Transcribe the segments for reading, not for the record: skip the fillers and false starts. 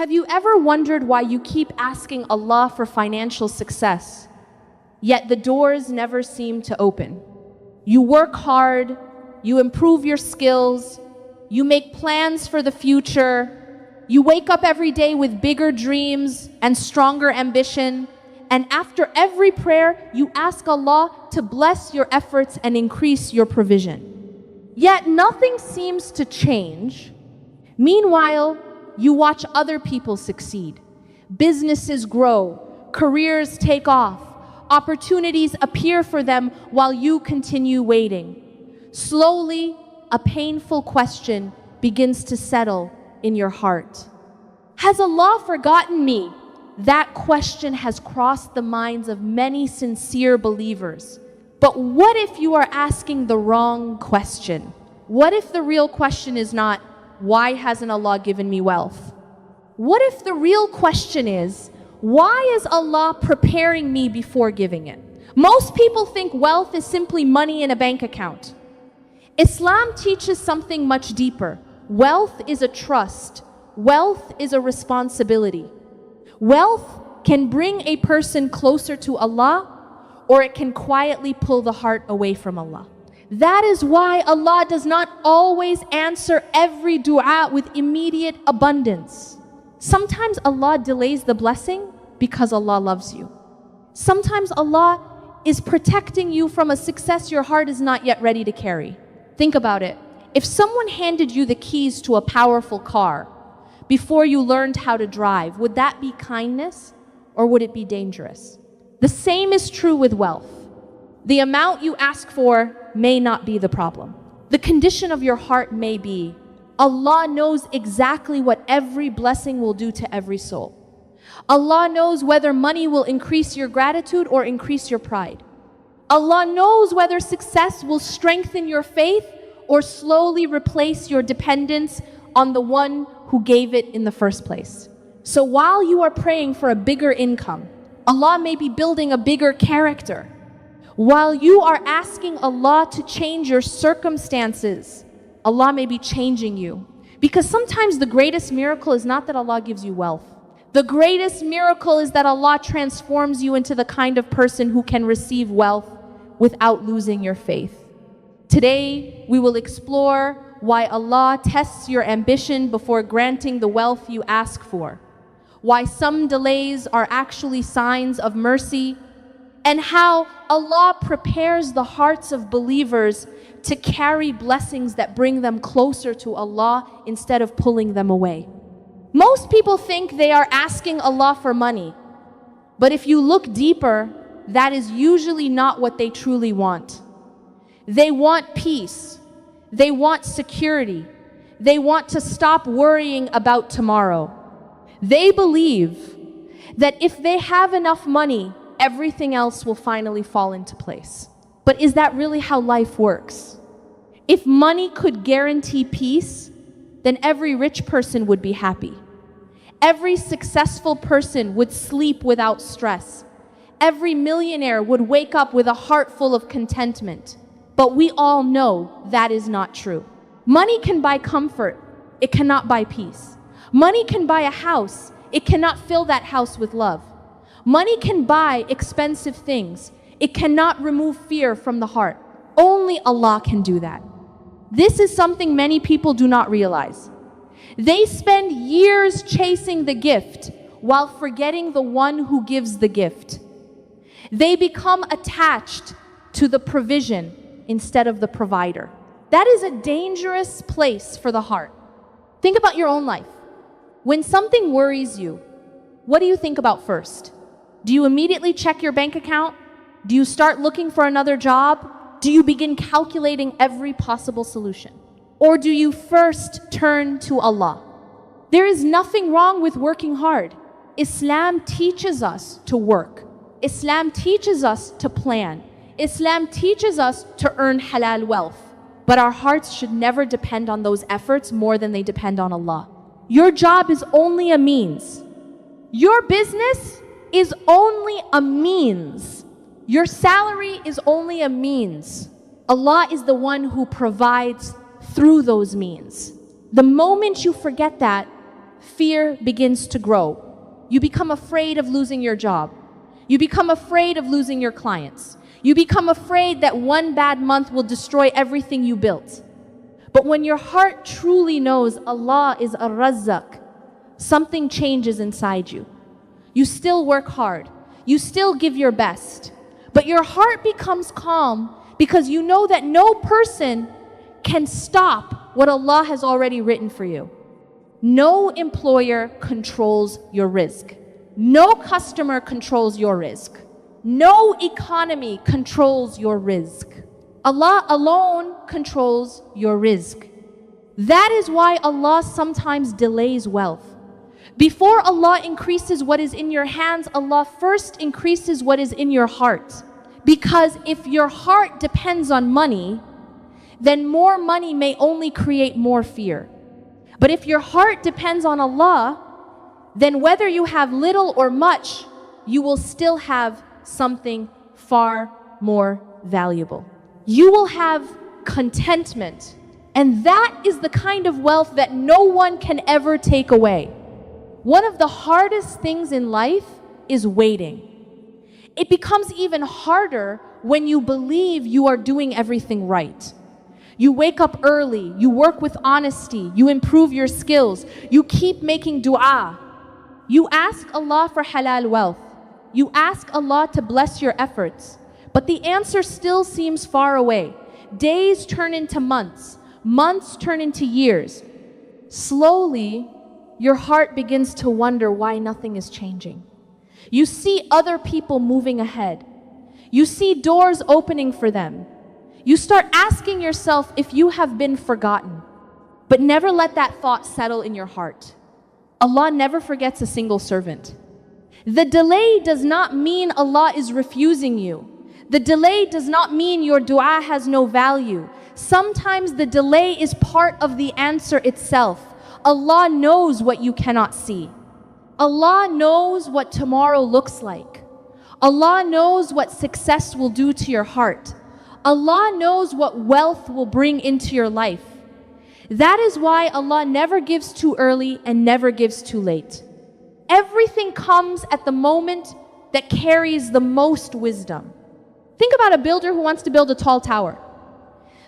Have you ever wondered why you keep asking Allah for financial success, yet the doors never seem to open? You work hard, you improve your skills, you make plans for the future, you wake up every day with bigger dreams and stronger ambition, and after every prayer, you ask Allah to bless your efforts and increase your provision. Yet nothing seems to change. Meanwhile, you watch other people succeed. Businesses grow, careers take off, opportunities appear for them while you continue waiting. Slowly, a painful question begins to settle in your heart. Has Allah forgotten me? That question has crossed the minds of many sincere believers. But what if you are asking the wrong question? What if the real question is not, why hasn't Allah given me wealth? What if the real question is, why is Allah preparing me before giving it? Most people think wealth is simply money in a bank account. Islam teaches something much deeper. Wealth is a trust. Wealth is a responsibility. Wealth can bring a person closer to Allah, or it can quietly pull the heart away from Allah. That is why Allah does not always answer every dua with immediate abundance. Sometimes Allah delays the blessing because Allah loves you. Sometimes Allah is protecting you from a success your heart is not yet ready to carry. Think about it. If someone handed you the keys to a powerful car before you learned how to drive, would that be kindness or would it be dangerous? The same is true with wealth. The amount you ask for may not be the problem. The condition of your heart may be. Allah knows exactly what every blessing will do to every soul. Allah knows whether money will increase your gratitude or increase your pride. Allah knows whether success will strengthen your faith or slowly replace your dependence on the one who gave it in the first place. So while you are praying for a bigger income, Allah may be building a bigger character. While you are asking Allah to change your circumstances, Allah may be changing you. Because sometimes the greatest miracle is not that Allah gives you wealth. The greatest miracle is that Allah transforms you into the kind of person who can receive wealth without losing your faith. Today, we will explore why Allah tests your ambition before granting the wealth you ask for, why some delays are actually signs of mercy, and how Allah prepares the hearts of believers to carry blessings that bring them closer to Allah instead of pulling them away. Most people think they are asking Allah for money, but if you look deeper, that is usually not what they truly want. They want peace. They want security. They want to stop worrying about tomorrow. They believe that if they have enough money, everything else will finally fall into place. But is that really how life works? If money could guarantee peace, then every rich person would be happy. Every successful person would sleep without stress. Every millionaire would wake up with a heart full of contentment. But we all know that is not true. Money can buy comfort. It cannot buy peace. Money can buy a house. It cannot fill that house with love. Money can buy expensive things. It cannot remove fear from the heart. Only Allah can do that. This is something many people do not realize. They spend years chasing the gift while forgetting the one who gives the gift. They become attached to the provision instead of the provider. That is a dangerous place for the heart. Think about your own life. When something worries you, what do you think about first? Do you immediately check your bank account? Do you start looking for another job? Do you begin calculating every possible solution? Or do you first turn to Allah? There is nothing wrong with working hard. Islam teaches us to work. Islam teaches us to plan. Islam teaches us to earn halal wealth. But our hearts should never depend on those efforts more than they depend on Allah. Your job is only a means. Your business is only a means. Your salary is only a means. Allah is the one who provides through those means. The moment you forget that, fear begins to grow. You become afraid of losing your job. You become afraid of losing your clients. You become afraid that one bad month will destroy everything you built. But when your heart truly knows Allah is Ar-Razzaq, something changes inside you. You still work hard. You still give your best. But your heart becomes calm because you know that no person can stop what Allah has already written for you. No employer controls your rizq. No customer controls your rizq. No economy controls your rizq. Allah alone controls your rizq. That is why Allah sometimes delays wealth. Before Allah increases what is in your hands, Allah first increases what is in your heart. Because if your heart depends on money, then more money may only create more fear. But if your heart depends on Allah, then whether you have little or much, you will still have something far more valuable. You will have contentment. And that is the kind of wealth that no one can ever take away. One of the hardest things in life is waiting. It becomes even harder when you believe you are doing everything right. You wake up early, you work with honesty, you improve your skills, you keep making dua. You ask Allah for halal wealth. You ask Allah to bless your efforts. But the answer still seems far away. Days turn into months. Months turn into years. Slowly, your heart begins to wonder why nothing is changing. You see other people moving ahead. You see doors opening for them. You start asking yourself if you have been forgotten. But never let that thought settle in your heart. Allah never forgets a single servant. The delay does not mean Allah is refusing you. The delay does not mean your dua has no value. Sometimes the delay is part of the answer itself. Allah knows what you cannot see. Allah knows what tomorrow looks like. Allah knows what success will do to your heart. Allah knows what wealth will bring into your life. That is why Allah never gives too early and never gives too late. Everything comes at the moment that carries the most wisdom. Think about a builder who wants to build a tall tower.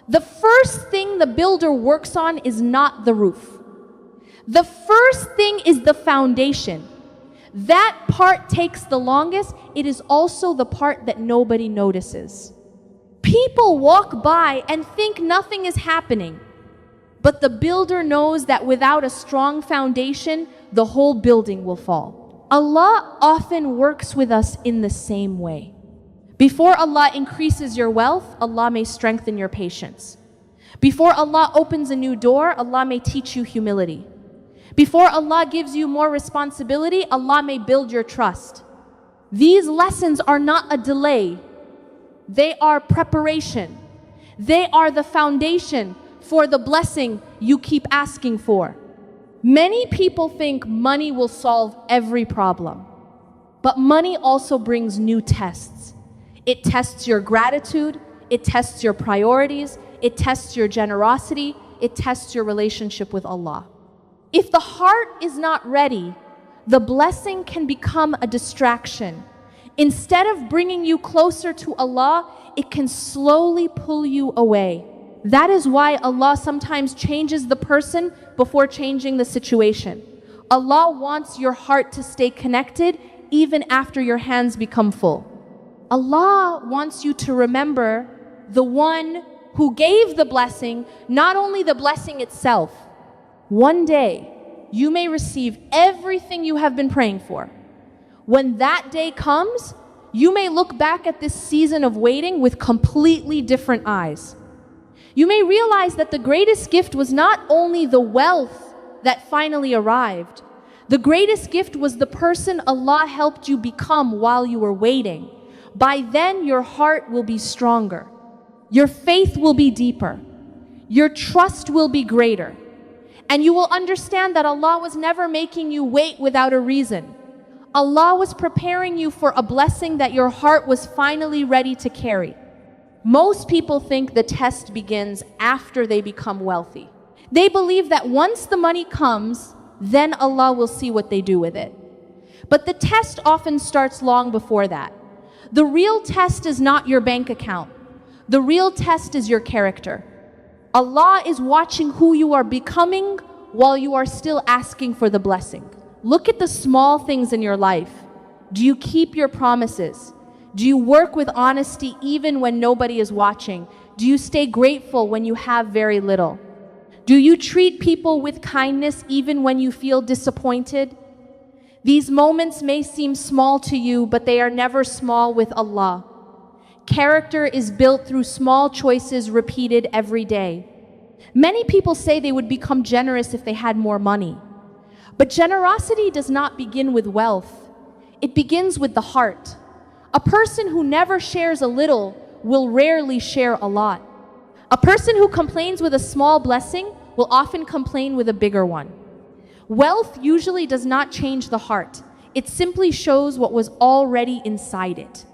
The first thing the builder works on is not the roof. The first thing is the foundation. That part takes the longest. It is also the part that nobody notices. People walk by and think nothing is happening. But the builder knows that without a strong foundation, the whole building will fall. Allah often works with us in the same way. Before Allah increases your wealth, Allah may strengthen your patience. Before Allah opens a new door, Allah may teach you humility. Before Allah gives you more responsibility, Allah may build your trust. These lessons are not a delay. They are preparation. They are the foundation for the blessing you keep asking for. Many people think money will solve every problem. But money also brings new tests. It tests your gratitude. It tests your priorities. It tests your generosity. It tests your relationship with Allah. If the heart is not ready, the blessing can become a distraction. Instead of bringing you closer to Allah, it can slowly pull you away. That is why Allah sometimes changes the person before changing the situation. Allah wants your heart to stay connected even after your hands become full. Allah wants you to remember the one who gave the blessing, not only the blessing itself. One day, you may receive everything you have been praying for. When that day comes, you may look back at this season of waiting with completely different eyes. You may realize that the greatest gift was not only the wealth that finally arrived. The greatest gift was the person Allah helped you become while you were waiting. By then, your heart will be stronger. Your faith will be deeper. Your trust will be greater. And you will understand that Allah was never making you wait without a reason. Allah was preparing you for a blessing that your heart was finally ready to carry. Most people think the test begins after they become wealthy. They believe that once the money comes, then Allah will see what they do with it. But the test often starts long before that. The real test is not your bank account. The real test is your character. Allah is watching who you are becoming while you are still asking for the blessing. Look at the small things in your life. Do you keep your promises? Do you work with honesty even when nobody is watching? Do you stay grateful when you have very little? Do you treat people with kindness even when you feel disappointed? These moments may seem small to you, but they are never small with Allah. Character is built through small choices repeated every day. Many people say they would become generous if they had more money. But generosity does not begin with wealth. It begins with the heart. A person who never shares a little will rarely share a lot. A person who complains with a small blessing will often complain with a bigger one. Wealth usually does not change the heart. It simply shows what was already inside it.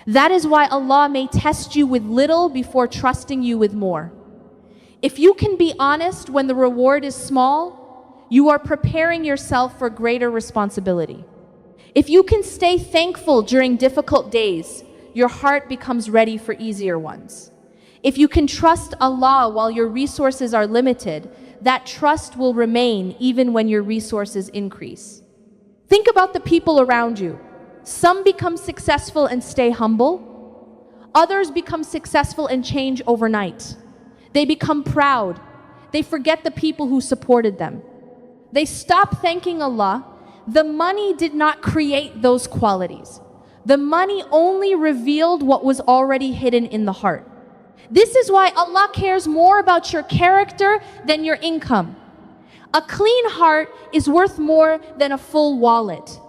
That is why Allah may test you with little before trusting you with more. If you can be honest when the reward is small, you are preparing yourself for greater responsibility. If you can stay thankful during difficult days, your heart becomes ready for easier ones. If you can trust Allah while your resources are limited, that trust will remain even when your resources increase. Think about the people around you. Some become successful and stay humble. Others become successful and change overnight. They become proud. They forget the people who supported them. They stop thanking Allah. The money did not create those qualities. The money only revealed what was already hidden in the heart. This is why Allah cares more about your character than your income. A clean heart is worth more than a full wallet.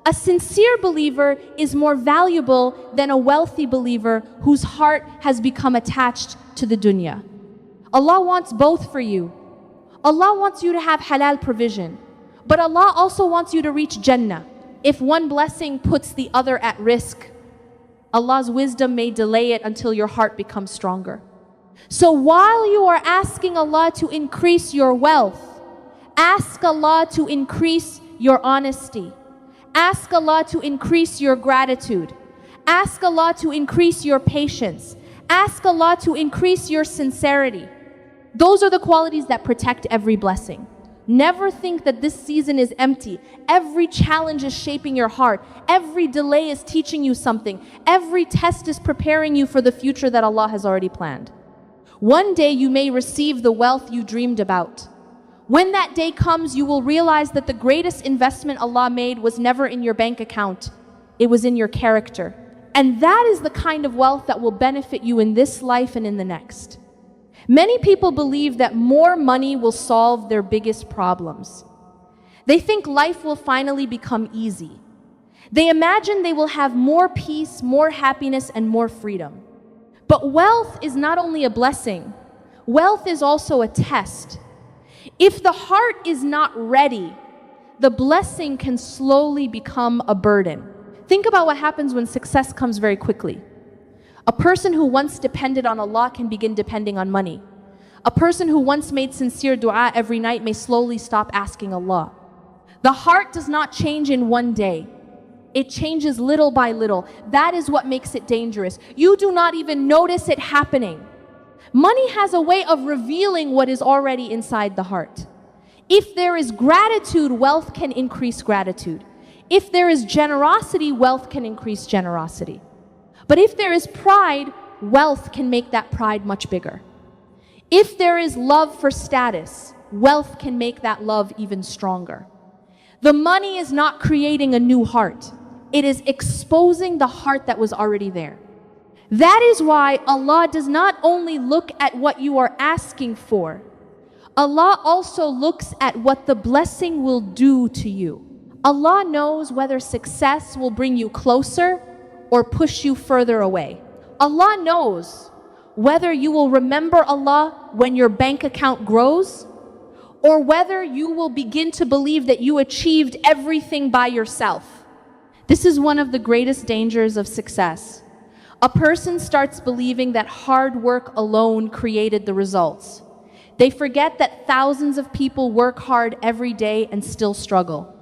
A sincere believer is more valuable than a wealthy believer whose heart has become attached to the dunya. Allah wants both for you. Allah wants you to have halal provision, but Allah also wants you to reach Jannah. If one blessing puts the other at risk, Allah's wisdom may delay it until your heart becomes stronger. So while you are asking Allah to increase your wealth, ask Allah to increase your honesty. Ask Allah to increase your gratitude. Ask Allah to increase your patience. Ask Allah to increase your sincerity. Those are the qualities that protect every blessing. Never think that this season is empty. Every challenge is shaping your heart. Every delay is teaching you something. Every test is preparing you for the future that Allah has already planned. One day you may receive the wealth you dreamed about. When that day comes, you will realize that the greatest investment Allah made was never in your bank account. It was in your character. And that is the kind of wealth that will benefit you in this life and in the next. Many people believe that more money will solve their biggest problems. They think life will finally become easy. They imagine they will have more peace, more happiness, and more freedom. But wealth is not only a blessing, wealth is also a test. If the heart is not ready, the blessing can slowly become a burden. Think about what happens when success comes very quickly. A person who once depended on Allah can begin depending on money. A person who once made sincere dua every night may slowly stop asking Allah. The heart does not change in one day. It changes little by little. That is what makes it dangerous. You do not even notice it happening. Money has a way of revealing what is already inside the heart. If there is gratitude, wealth can increase gratitude. If there is generosity, wealth can increase generosity. But if there is pride, wealth can make that pride much bigger. If there is love for status, wealth can make that love even stronger. The money is not creating a new heart. It is exposing the heart that was already there. That is why Allah does not only look at what you are asking for, Allah also looks at what the blessing will do to you. Allah knows whether success will bring you closer or push you further away. Allah knows whether you will remember Allah when your bank account grows, or whether you will begin to believe that you achieved everything by yourself. This is one of the greatest dangers of success. A person starts believing that hard work alone created the results. They forget that thousands of people work hard every day and still struggle.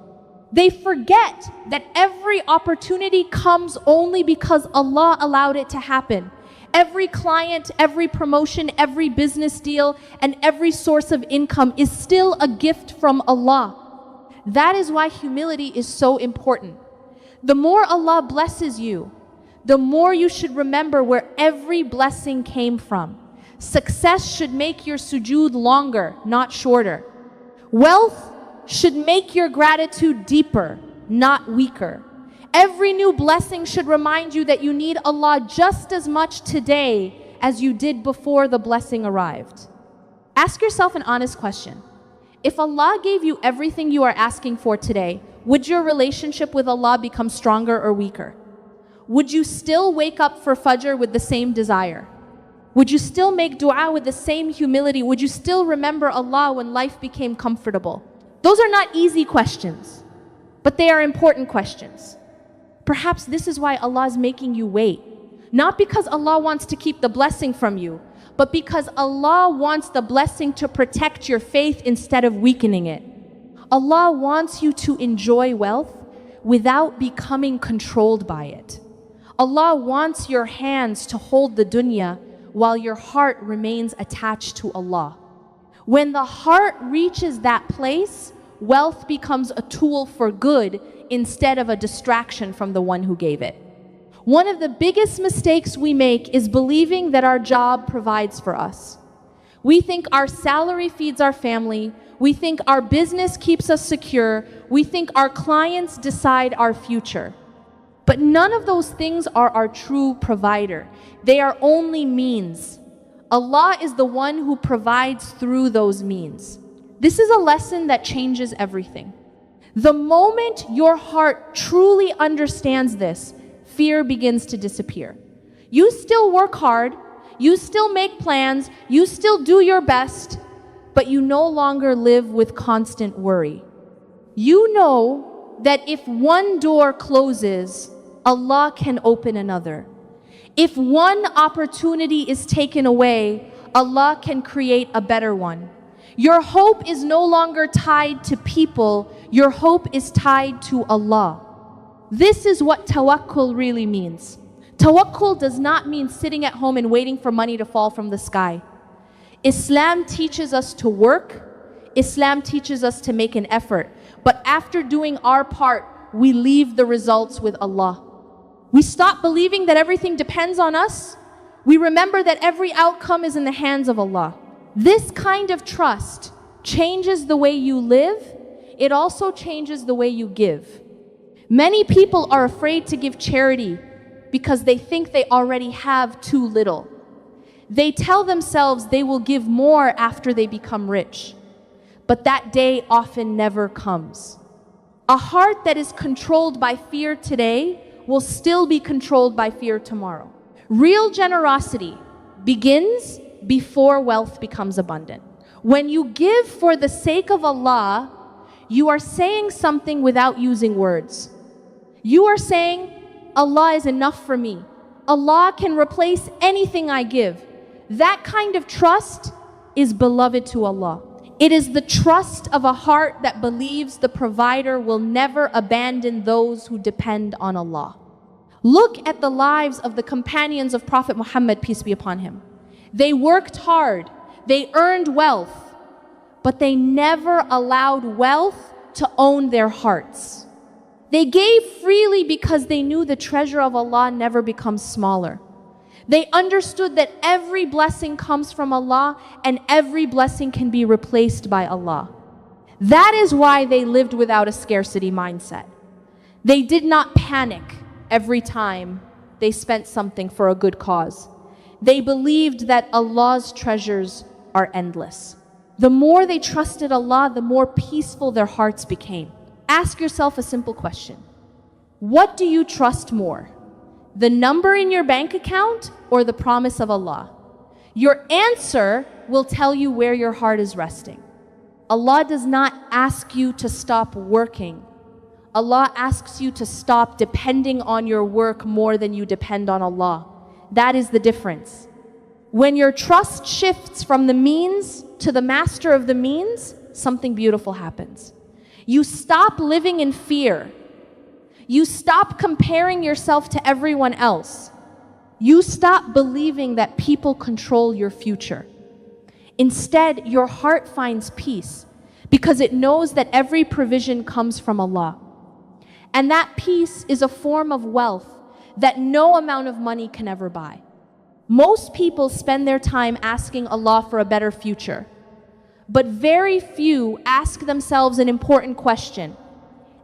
They forget that every opportunity comes only because Allah allowed it to happen. Every client, every promotion, every business deal, and every source of income is still a gift from Allah. That is why humility is so important. The more Allah blesses you, the more you should remember where every blessing came from. Success should make your sujood longer, not shorter. Wealth should make your gratitude deeper, not weaker. Every new blessing should remind you that you need Allah just as much today as you did before the blessing arrived. Ask yourself an honest question. If Allah gave you everything you are asking for today, would your relationship with Allah become stronger or weaker? Would you still wake up for Fajr with the same desire? Would you still make dua with the same humility? Would you still remember Allah when life became comfortable? Those are not easy questions, but they are important questions. Perhaps this is why Allah is making you wait. Not because Allah wants to keep the blessing from you, but because Allah wants the blessing to protect your faith instead of weakening it. Allah wants you to enjoy wealth without becoming controlled by it. Allah wants your hands to hold the dunya while your heart remains attached to Allah. When the heart reaches that place, wealth becomes a tool for good instead of a distraction from the one who gave it. One of the biggest mistakes we make is believing that our job provides for us. We think our salary feeds our family. We think our business keeps us secure. We think our clients decide our future. But none of those things are our true provider. They are only means. Allah is the one who provides through those means. This is a lesson that changes everything. The moment your heart truly understands this, fear begins to disappear. You still work hard, you still make plans, you still do your best, but you no longer live with constant worry. You know that if one door closes, Allah can open another. If one opportunity is taken away, Allah can create a better one. Your hope is no longer tied to people, your hope is tied to Allah. This is what tawakkul really means. Tawakkul does not mean sitting at home and waiting for money to fall from the sky. Islam teaches us to work. Islam teaches us to make an effort. But after doing our part, we leave the results with Allah. We stop believing that everything depends on us. We remember that every outcome is in the hands of Allah. This kind of trust changes the way you live. It also changes the way you give. Many people are afraid to give charity because they think they already have too little. They tell themselves they will give more after they become rich. But that day often never comes. A heart that is controlled by fear today will still be controlled by fear tomorrow. Real generosity begins before wealth becomes abundant. When you give for the sake of Allah, you are saying something without using words. You are saying, Allah is enough for me. Allah can replace anything I give. That kind of trust is beloved to Allah. It is the trust of a heart that believes the provider will never abandon those who depend on Allah. Look at the lives of the companions of Prophet Muhammad, peace be upon him. They worked hard, they earned wealth, but they never allowed wealth to own their hearts. They gave freely because they knew the treasure of Allah never becomes smaller. They understood that every blessing comes from Allah and every blessing can be replaced by Allah. That is why they lived without a scarcity mindset. They did not panic every time they spent something for a good cause. They believed that Allah's treasures are endless. The more they trusted Allah, the more peaceful their hearts became. Ask yourself a simple question. What do you trust more? The number in your bank account or the promise of Allah? Your answer will tell you where your heart is resting. Allah does not ask you to stop working. Allah asks you to stop depending on your work more than you depend on Allah. That is the difference. When your trust shifts from the means to the master of the means, something beautiful happens. You stop living in fear. You stop comparing yourself to everyone else. You stop believing that people control your future. Instead, your heart finds peace because it knows that every provision comes from Allah. And that peace is a form of wealth that no amount of money can ever buy. Most people spend their time asking Allah for a better future, but very few ask themselves an important question.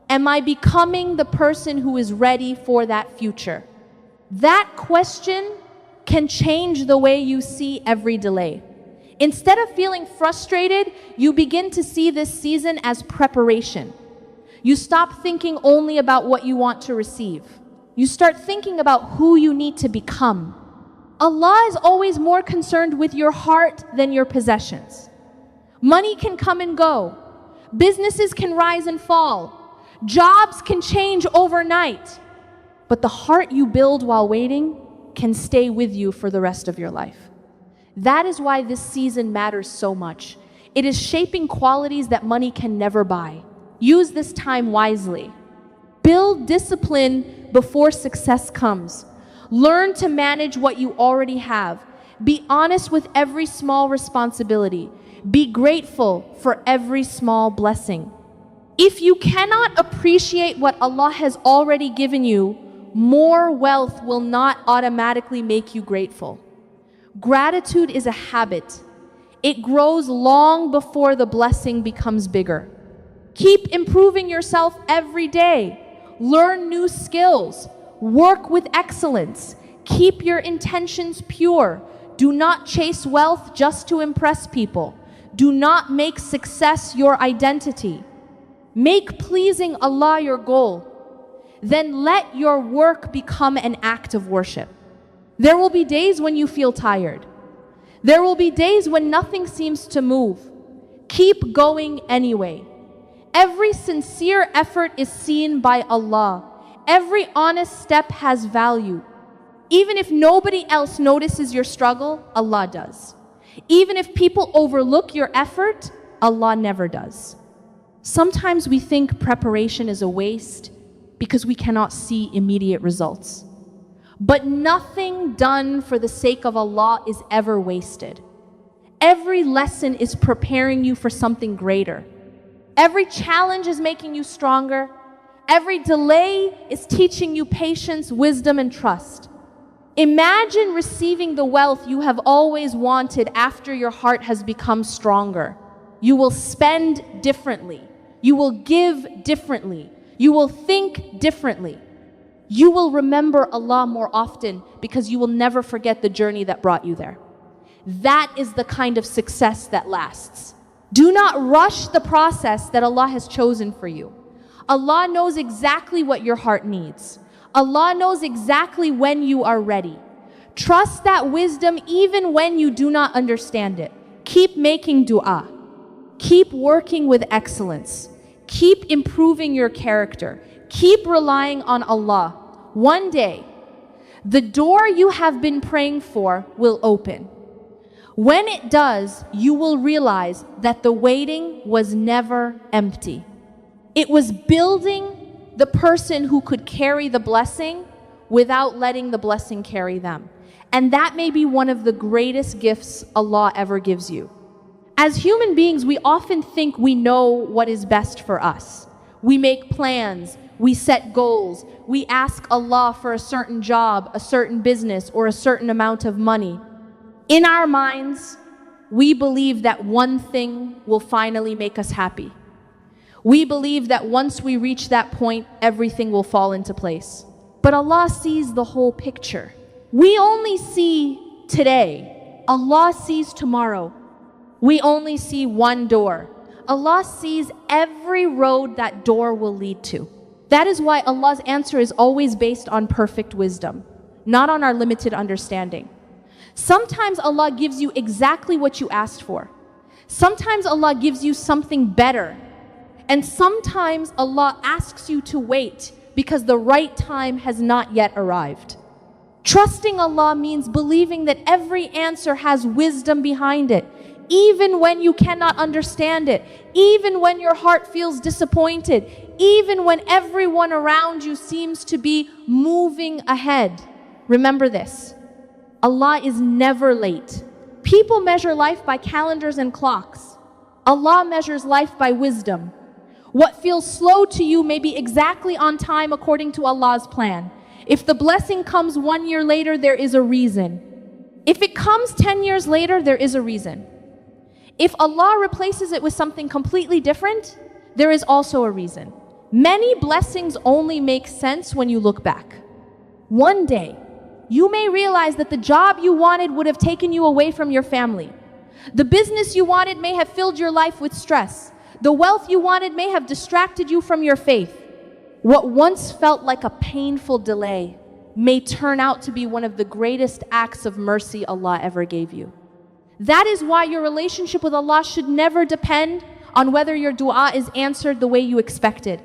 Am I becoming the person who is ready for that future? That question can change the way you see every delay. Instead of feeling frustrated, you begin to see this season as preparation. You stop thinking only about what you want to receive. You start thinking about who you need to become. Allah is always more concerned with your heart than your possessions. Money can come and go. Businesses can rise and fall. Jobs can change overnight. But the heart you build while waiting can stay with you for the rest of your life. That is why this season matters so much. It is shaping qualities that money can never buy. Use this time wisely. Build discipline before success comes. Learn to manage what you already have. Be honest with every small responsibility. Be grateful for every small blessing. If you cannot appreciate what Allah has already given you, more wealth will not automatically make you grateful. Gratitude is a habit. It grows long before the blessing becomes bigger. Keep improving yourself every day. Learn new skills. Work with excellence. Keep your intentions pure. Do not chase wealth just to impress people. Do not make success your identity. Make pleasing Allah your goal. Then let your work become an act of worship. There will be days when you feel tired. There will be days when nothing seems to move. Keep going anyway. Every sincere effort is seen by Allah. Every honest step has value. Even if nobody else notices your struggle, Allah does. Even if people overlook your effort, Allah never does. Sometimes we think preparation is a waste because we cannot see immediate results. But nothing done for the sake of Allah is ever wasted. Every lesson is preparing you for something greater. Every challenge is making you stronger. Every delay is teaching you patience, wisdom, and trust. Imagine receiving the wealth you have always wanted after your heart has become stronger. You will spend differently. You will give differently. You will think differently. You will remember Allah more often because you will never forget the journey that brought you there. That is the kind of success that lasts. Do not rush the process that Allah has chosen for you. Allah knows exactly what your heart needs. Allah knows exactly when you are ready. Trust that wisdom even when you do not understand it. Keep making dua. Keep working with excellence. Keep improving your character. Keep relying on Allah. One day, the door you have been praying for will open. When it does, you will realize that the waiting was never empty. It was building the person who could carry the blessing without letting the blessing carry them. And that may be one of the greatest gifts Allah ever gives you. As human beings, we often think we know what is best for us. We make plans, we set goals, we ask Allah for a certain job, a certain business, or a certain amount of money. In our minds, we believe that one thing will finally make us happy. We believe that once we reach that point, everything will fall into place. But Allah sees the whole picture. We only see today. Allah sees tomorrow. We only see one door. Allah sees every road that door will lead to. That is why Allah's answer is always based on perfect wisdom, not on our limited understanding. Sometimes Allah gives you exactly what you asked for. Sometimes Allah gives you something better. And sometimes Allah asks you to wait because the right time has not yet arrived. Trusting Allah means believing that every answer has wisdom behind it, even when you cannot understand it, even when your heart feels disappointed, even when everyone around you seems to be moving ahead. Remember this, Allah is never late. People measure life by calendars and clocks. Allah measures life by wisdom. What feels slow to you may be exactly on time according to Allah's plan. If the blessing comes 1 year later, there is a reason. If it comes 10 years later, there is a reason. If Allah replaces it with something completely different, there is also a reason. Many blessings only make sense when you look back. One day, you may realize that the job you wanted would have taken you away from your family. The business you wanted may have filled your life with stress. The wealth you wanted may have distracted you from your faith. What once felt like a painful delay may turn out to be one of the greatest acts of mercy Allah ever gave you. That is why your relationship with Allah should never depend on whether your dua is answered the way you expected.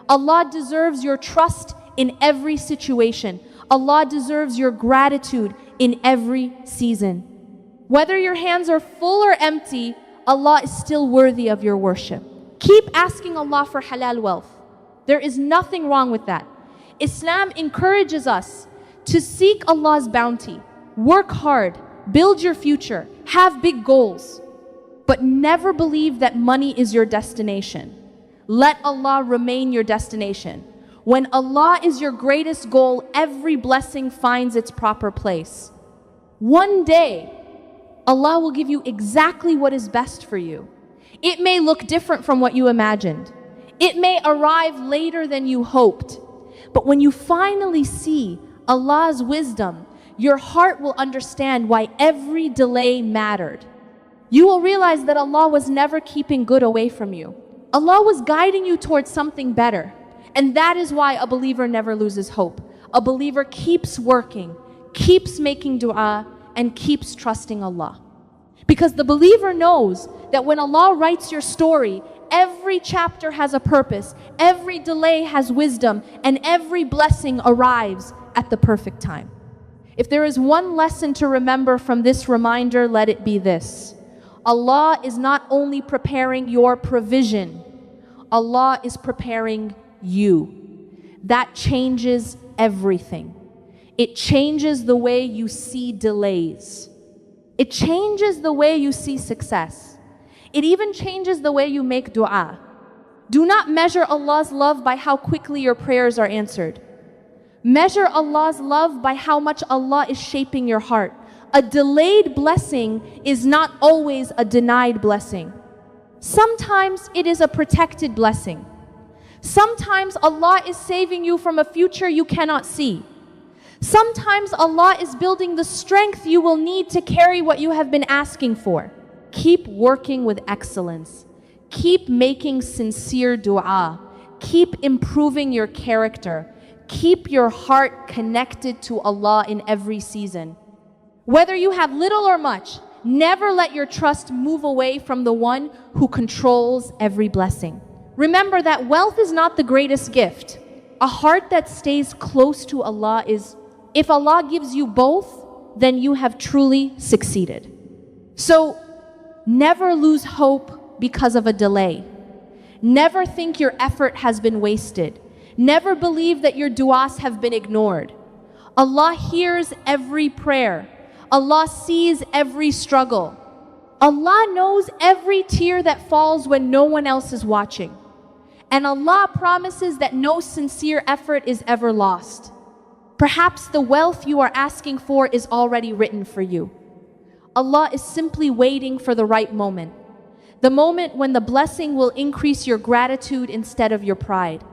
Allah deserves your trust in every situation. Allah deserves your gratitude in every season. Whether your hands are full or empty, Allah is still worthy of your worship. Keep asking Allah for halal wealth. There is nothing wrong with that. Islam encourages us to seek Allah's bounty, work hard, build your future, have big goals, but never believe that money is your destination. Let Allah remain your destination. When Allah is your greatest goal, every blessing finds its proper place. One day, Allah will give you exactly what is best for you. It may look different from what you imagined. It may arrive later than you hoped. But when you finally see Allah's wisdom, your heart will understand why every delay mattered. You will realize that Allah was never keeping good away from you. Allah was guiding you towards something better. And that is why a believer never loses hope. A believer keeps working, keeps making dua, and keeps trusting Allah. Because the believer knows that when Allah writes your story, every chapter has a purpose, every delay has wisdom, and every blessing arrives at the perfect time. If there is one lesson to remember from this reminder, let it be this. Allah is not only preparing your provision, Allah is preparing you. That changes everything. It changes the way you see delays. It changes the way you see success. It even changes the way you make dua. Do not measure Allah's love by how quickly your prayers are answered. Measure Allah's love by how much Allah is shaping your heart. A delayed blessing is not always a denied blessing. Sometimes it is a protected blessing. Sometimes Allah is saving you from a future you cannot see. Sometimes Allah is building the strength you will need to carry what you have been asking for. Keep working with excellence. Keep making sincere dua. Keep improving your character. Keep your heart connected to Allah in every season. Whether you have little or much, never let your trust move away from the one who controls every blessing. Remember that wealth is not the greatest gift. A heart that stays close to Allah is, if Allah gives you both, then you have truly succeeded. So, never lose hope because of a delay. Never think your effort has been wasted. Never believe that your du'as have been ignored. Allah hears every prayer. Allah sees every struggle. Allah knows every tear that falls when no one else is watching. And Allah promises that no sincere effort is ever lost. Perhaps the wealth you are asking for is already written for you. Allah is simply waiting for the right moment. The moment when the blessing will increase your gratitude instead of your pride.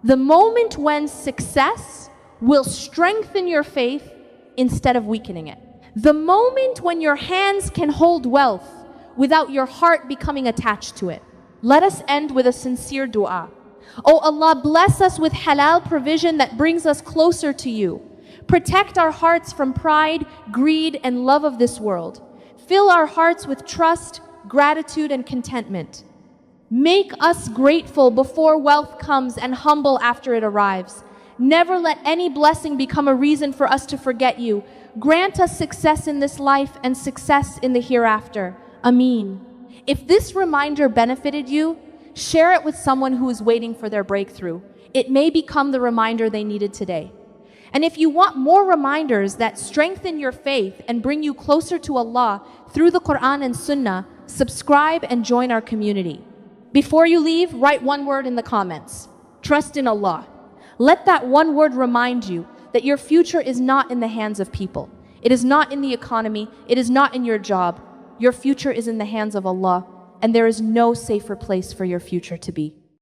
The moment when success will strengthen your faith instead of weakening it. The moment when your hands can hold wealth without your heart becoming attached to it. Let us end with a sincere dua. Oh Allah, bless us with halal provision that brings us closer to you. Protect our hearts from pride, greed, and love of this world. Fill our hearts with trust, gratitude, and contentment. Make us grateful before wealth comes and humble after it arrives. Never let any blessing become a reason for us to forget you. Grant us success in this life and success in the hereafter. Ameen. If this reminder benefited you, share it with someone who is waiting for their breakthrough. It may become the reminder they needed today. And if you want more reminders that strengthen your faith and bring you closer to Allah through the Quran and Sunnah, subscribe and join our community. Before you leave, write one word in the comments. Trust in Allah. Let that one word remind you that your future is not in the hands of people. It is not in the economy. It is not in your job. Your future is in the hands of Allah, and there is no safer place for your future to be.